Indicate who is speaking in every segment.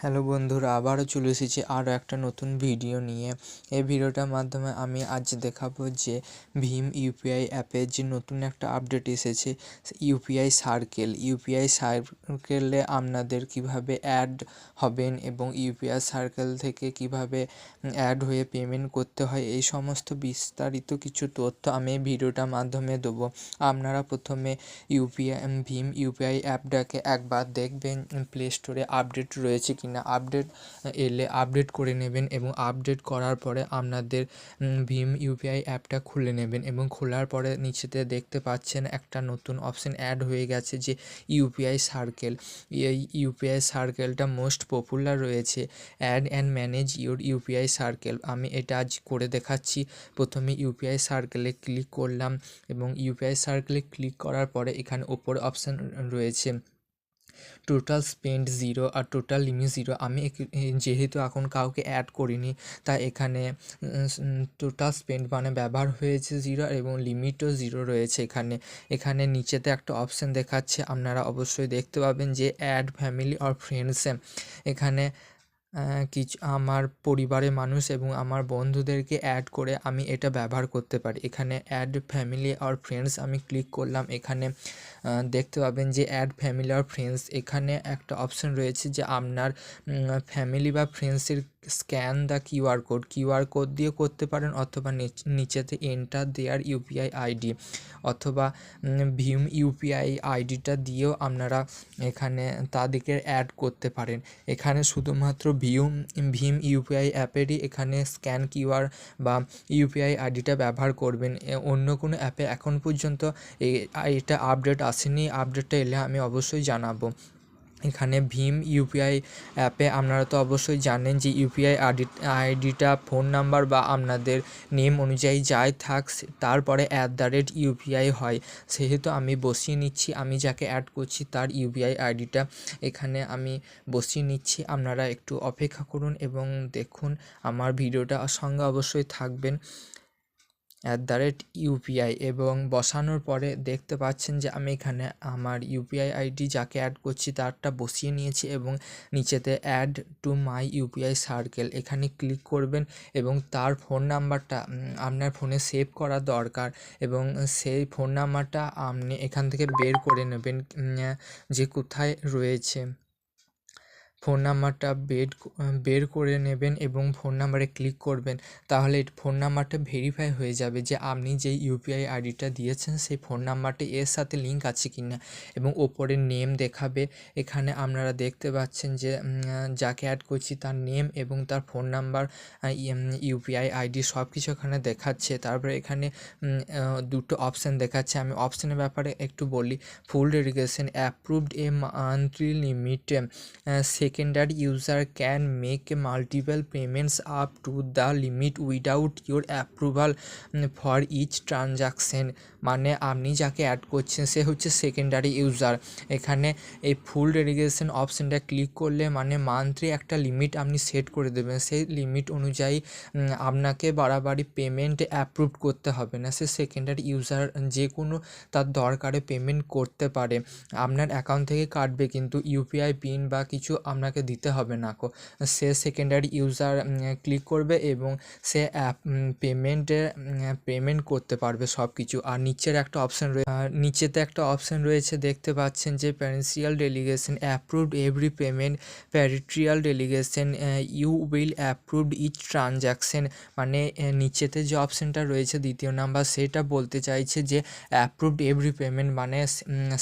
Speaker 1: Hello বন্ধুরা, আবারও চলে এসেছি আরও একটা নতুন ভিডিও নিয়ে। এই ভিডিওটার মাধ্যমে আমি আজ দেখাবো যে ভীম ইউপিআই অ্যাপের যে নতুন একটা আপডেট এসেছে ইউপিআই সার্কেলে আপনাদের কিভাবে অ্যাড হবেন এবং ইউপিআই সার্কেল থেকে কিভাবে অ্যাড হয়ে পেমেন্ট করতে হয়, এই সমস্ত বিস্তারিত কিছু তথ্য আমি এই ভিডিওটার মাধ্যমে দেবো। আপনারা প্রথমে ভীম ইউপিআই অ্যাপটাকে একবার দেখবেন প্লে স্টোরে আপডেট রয়েছে কিনা। আপডেট এলে আপডেট করে নেবেন এবং আপডেট করার পরে আপনাদের ভীম ইউপিআই অ্যাপটা খুলে নেবেন এবং খোলার পরে নিচেতে দেখতে পাচ্ছেন একটা নতুন অপশন অ্যাড হয়ে গেছে যে ইউপিআই সার্কেল। এই ইউপিআই সার্কেলটা মোস্ট পপুলার রয়েছে। Add and manage your UPI circle. আমি এটা আজ করে দেখাচ্ছি। প্রথমে ইউপিআই সার্কেলে ক্লিক করলাম এবং ইউপিআই সার্কেলে ক্লিক করার পরে এখানে ওপরে অপশান রয়েছে টোটাল স্পেন্ড 0 আর টোটাল লিমিট 0। আমি যেহেতু এখন কাউকে অ্যাড করিনি তাই এখানে টোটাল স্পেন্ড মানে ব্যবহার হয়েছে 0 এবং লিমিটও 0 রয়েছে। এখানে নিচেতে একটা অপশান দেখাচ্ছে, আপনারা অবশ্যই দেখতে পাবেন যে অ্যাড ফ্যামিলি অর ফ্রেন্ডস। এখানে কিছু আমার পরিবারের মানুষ এবং আমার বন্ধুদেরকে অ্যাড করে আমি এটা ব্যবহার করতে পারি। এখানে অ্যাড ফ্যামিলি অর ফ্রেন্ডস আমি ক্লিক করলাম। এখানে দেখতে পাবেন যে অ্যাড ফ্যামিলি অর ফ্রেন্ডস, এখানে একটা অপশন রয়েছে যে আপনার ফ্যামিলি বা ফ্রেন্ডসের স্ক্যান দ্য কিউআর কোড দিয়ে করতে পারেন, অথবা নিচেতে এন্টার দেয়ার ইউপিআই আইডি, অথবা ভীম ইউপিআই আইডিটা দিয়েও আপনারা এখানে তাদেরকে অ্যাড করতে পারেন। এখানে শুধুমাত্র ভীম ইউপিআই অ্যাপেরই এখানে স্ক্যান কিউআর বা ইউপিআই আইডিটা ব্যবহার করবেন। অন্য কোনো অ্যাপে এখন পর্যন্ত এটা আপডেট আসেনি। আপডেটটা এলে আমি অবশ্যই জানাবো। এখানে ভীম ইউপিআই অ্যাপে আপনারা তো অবশ্যই জানেন যে ইউপিআই আইডিটা ফোন নাম্বার বা আপনাদের নেম অনুযায়ী যাই থাক তারপরে @ইউপিআই হয়। সেহেতু আমি বসিয়ে নিচ্ছি, আমি যাকে অ্যাড করছি তার ইউপিআই আইডিটা এখানে আমি বসিয়ে নিচ্ছি। আপনারা একটু অপেক্ষা করুন এবং দেখুন, আমার ভিডিওটা সঙ্গে অবশ্যই থাকবেন। @ইউপিআই এবং বসানোর পরে দেখতে পাচ্ছেন যে আমি এখানে আমার ইউপিআই আইডি যাকে অ্যাড করছি তারটা বসিয়ে নিয়েছি এবং নিচেতে add to my UPI circle এখানে ক্লিক করবেন এবং তার ফোন নাম্বারটা আপনার ফোনে সেভ করা দরকার এবং সেই ফোন নাম্বারটা আপনি এখান থেকে বের করে নেবেন যে কোথায় রয়েছে। ফোন নাম্বারটা বের করে নেবেন এবং ফোন নাম্বারে ক্লিক করবেন, তাহলে ফোন নাম্বারটা ভেরিফাই হয়ে যাবে যে আপনি যেই ইউপিআই আইডিটা দিয়েছেন সেই ফোন নাম্বারটা এর সাথে লিঙ্ক আছে কি না, এবং ওপরে নেম দেখাবে। এখানে আপনারা দেখতে পাচ্ছেন যে যাকে অ্যাড করছি তার নেম এবং তার ফোন নাম্বার, ইউপিআই আইডি সব কিছু এখানে দেখাচ্ছে। তারপরে এখানে দুটো অপশান দেখাচ্ছে। আমি অপশানের ব্যাপারে একটু বলি। Full verification approved a monthly limit, secondary user can make multiple payments up to the limit without your approval for each transaction। মানে আপনি যাকে অ্যাড করছেন সে হচ্ছে সেকেন্ডারি ইউজার। এখানে এই ফুল ভেরিফিকেশন অপশানটা ক্লিক করলে মানে মান্থলি একটা লিমিট আপনি সেট করে দেবেন। সেই লিমিট অনুযায়ী আপনাকে বাড়াবাড়ি পেমেন্ট অ্যাপ্রুভ করতে হবে না। সে সেকেন্ডারি ইউজার যে কোনো তার দরকারে পেমেন্ট করতে পারে। আপনার অ্যাকাউন্ট থেকে কাটবে কিন্তু ইউপিআই পিন বা কিছু আপনাকে দিতে হবে না। সে সেকেন্ডারি ইউজার ক্লিক করবে এবং সে পেমেন্ট করতে পারবে সব কিছু। আর নিচেতে একটা অপশান রয়েছে দেখতে পাচ্ছেন যে partial delegation approved every payment. Partial delegation you will approve each transaction. মানে নিচেতে যে অপশানটা রয়েছে দ্বিতীয় নাম্বার, সেটা বলতে চাইছে যে অ্যাপ্রুভড এভরি পেমেন্ট মানে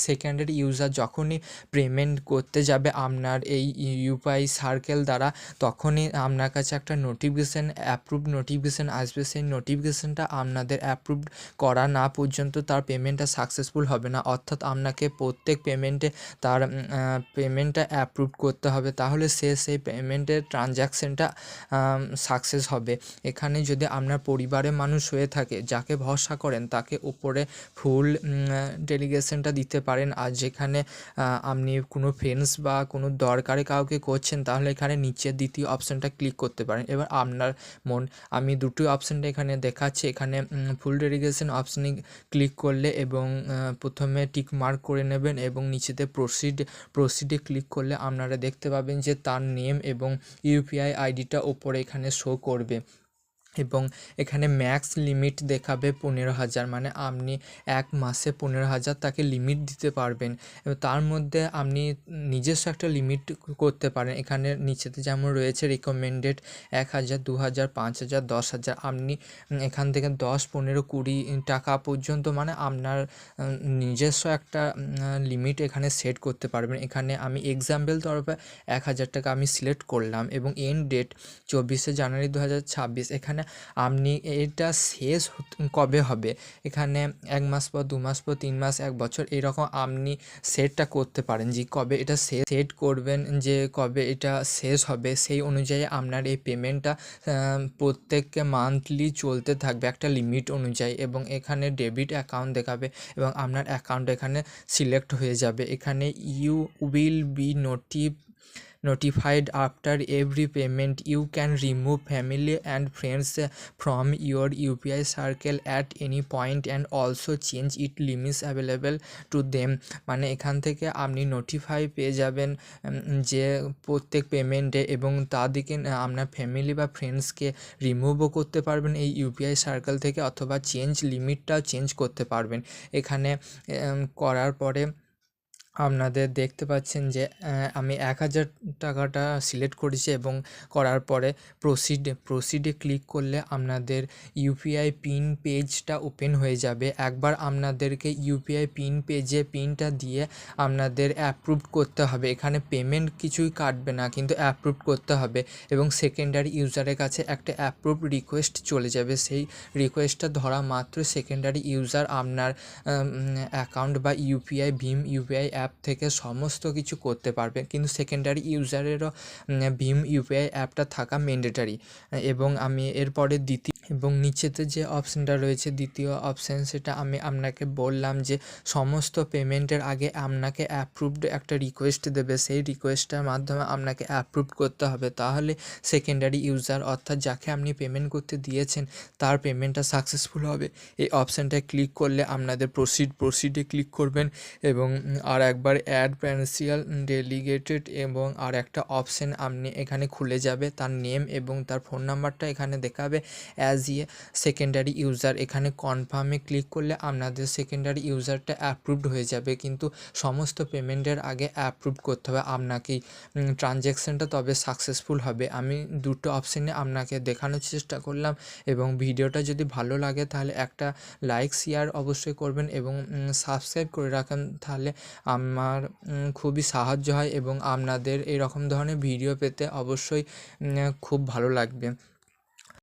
Speaker 1: সেকেন্ডারি ইউজার যখনই পেমেন্ট করতে যাবে আপনার এই ইউপিআই সার্কেল দ্বারা, তখনই আপনার কাছে একটা নোটিফিকেশান অ্যাপ্রুভ নোটিফিকেশান আসবে। সেই নোটিফিকেশানটা আপনাদের অ্যাপ্রুভ করা না পর্যন্ত তার পেমেন্টটা সাকসেসফুল হবে না। অর্থাৎ আপনাকে প্রত্যেক পেমেন্টে তার পেমেন্টটা অ্যাপ্রুভ করতে হবে, তাহলে সেই পেমেন্টের ট্রানজ্যাকশানটা সাকসেস হবে। এখানে যদি আপনার পরিবারের মানুষ হয়ে থাকে যাকে ভরসা করেন তাকে উপরে ফুল ডেলিগেশনটা দিতে পারেন। আর যেখানে আপনি কোনো ফ্রেন্ডস বা কোনো দরকারে কাউকে করছেন তাহলে এখানে নিচে দ্বিতীয় অপশানটা ক্লিক করতে পারেন। এবার আপনার মন, আমি দুটো অপশানটা এখানে দেখাচ্ছি। এখানে ফুল ডেডিকেশন অপশানে ক্লিক করলে এবং প্রথমে টিক মার্ক করে নেবেন এবং নিচেতে প্রসিডে ক্লিক করলে আপনারা দেখতে পাবেন যে তার নেম এবং ইউপিআই আইডিটা ওপরে এখানে শো করবে এবং এখানে ম্যাক্স লিমিট দেখাবে 15,000, মানে আপনি এক মাসে 15,000 তাকে লিমিট দিতে পারবেন এবং তার মধ্যে আপনি নিজস্ব একটা লিমিট করতে পারেন। এখানে নিচেতে যেমন রয়েছে রিকমেন্ডেড 1,000, 2,000, 5,000, 10,000, আপনি এখান থেকে 10, 15, 20 টাকা পর্যন্ত মানে আপনার নিজস্ব একটা লিমিট এখানে সেট করতে পারবেন। এখানে আমি এক্সাম্পল তরফে 1,000 টাকা আমি সিলেক্ট করলাম এবং এন্ড ডেট 24শে জানুয়ারি 2026। এখানে আপনি এটা শেষ কবে হবে, এখানে 1 মাস পর, 2 মাস পর, 3 মাস, 1 বছর, এরকম আপনি সেটটা করতে পারেন যে কবে এটা সেট করবেন, যে কবে এটা শেষ হবে। সেই অনুযায়ী আপনার এই পেমেন্টটা প্রত্যেককে মান্থলি চলতে থাকবে একটা লিমিট অনুযায়ী এবং এখানে ডেবিট অ্যাকাউন্ট দেখাবে এবং আপনার অ্যাকাউন্ট এখানে সিলেক্ট হয়ে যাবে। এখানে you will be notified after every payment. You can remove family and friends from your UPI circle at any point and also change it limits available to them, মানে এখান থেকে আপনি নোটিফাই পেয়ে যাবেন যে প্রত্যেক পেমেন্টে এবং তাদেরকে আপনার ফ্যামিলি বা ফ্রেন্ডসকে রিমুভও করতে পারবেন এই ইউপিআই সার্কেল থেকে, অথবা লিমিটটাও চেঞ্জ করতে পারবেন। এখানে করার পরে আপনাদের দেখতে পাচ্ছেন যে আমি 1,000 টাকাটা সিলেক্ট করেছি এবং করার পরে প্রসিডে ক্লিক করলে আপনাদের ইউপিআই পিন পেজটা ওপেন হয়ে যাবে। একবার আপনাদেরকে ইউপিআই পিন পেজে পিনটা দিয়ে আপনাদের অ্যাপ্রুভ করতে হবে। এখানে পেমেন্ট কিছুই কাটবে না, কিন্তু অ্যাপ্রুভ করতে হবে এবং সেকেন্ডারি ইউজারের কাছে একটা অ্যাপ্রুভ রিকোয়েস্ট চলে যাবে। সেই রিকোয়েস্টটা ধরা মাত্র সেকেন্ডারি ইউজার আপনার অ্যাকাউন্ট বা ভীম ইউপিআই অ্যাপ থেকে সমস্ত কিছু করতে পারবে, কিন্তু সেকেন্ডারি ইউজারেরও ভীম ইউপিআই অ্যাপটা থাকা ম্যান্ডেটারি। এবং আমি এরপরে এবং নিচেতে যে অপশানটা রয়েছে দ্বিতীয় অপশান, সেটা আমি আপনাকে বললাম যে সমস্ত পেমেন্টের আগে আপনাকে অ্যাপ্রুভড একটা রিকোয়েস্ট দেবে, সেই রিকোয়েস্টটার মাধ্যমে আপনাকে অ্যাপ্রুভ করতে হবে, তাহলে সেকেন্ডারি ইউজার অর্থাৎ যাকে আপনি পেমেন্ট করতে দিয়েছেন তার পেমেন্টটা সাকসেসফুল হবে। এই অপশানটায় ক্লিক করলে আপনাদের প্রসিডে ক্লিক করবেন এবং আর একবার অ্যাড প্যারেন্সিয়াল ডেলিগেটেড এবং আর একটা অপশান আপনি এখানে খুলে যাবে, তার নেম এবং তার ফোন নাম্বারটা এখানে দেখাবে অ্যাজ সেকেন্ডারি ইউজার। এখানে কনফার্মে ক্লিক করলে আপনাদের সেকেন্ডারি ইউজারটা অ্যাপ্রুভড হয়ে যাবে, কিন্তু সমস্ত পেমেন্টের আগে অ্যাপ্রুভ করতে হবে আপনাকেই, ট্রানজ্যাকশানটা তবে সাকসেসফুল হবে। আমি দুটো অপশানে আপনাকে দেখানোর চেষ্টা করলাম এবং ভিডিওটা যদি ভালো লাগে তাহলে একটা লাইক শেয়ার অবশ্যই করবেন এবং সাবস্ক্রাইব করে রাখেন, তাহলে আমার খুবই সাহায্য হয় এবং আপনাদের এরকম ধরনের ভিডিও পেতে অবশ্যই খুব ভালো লাগবে।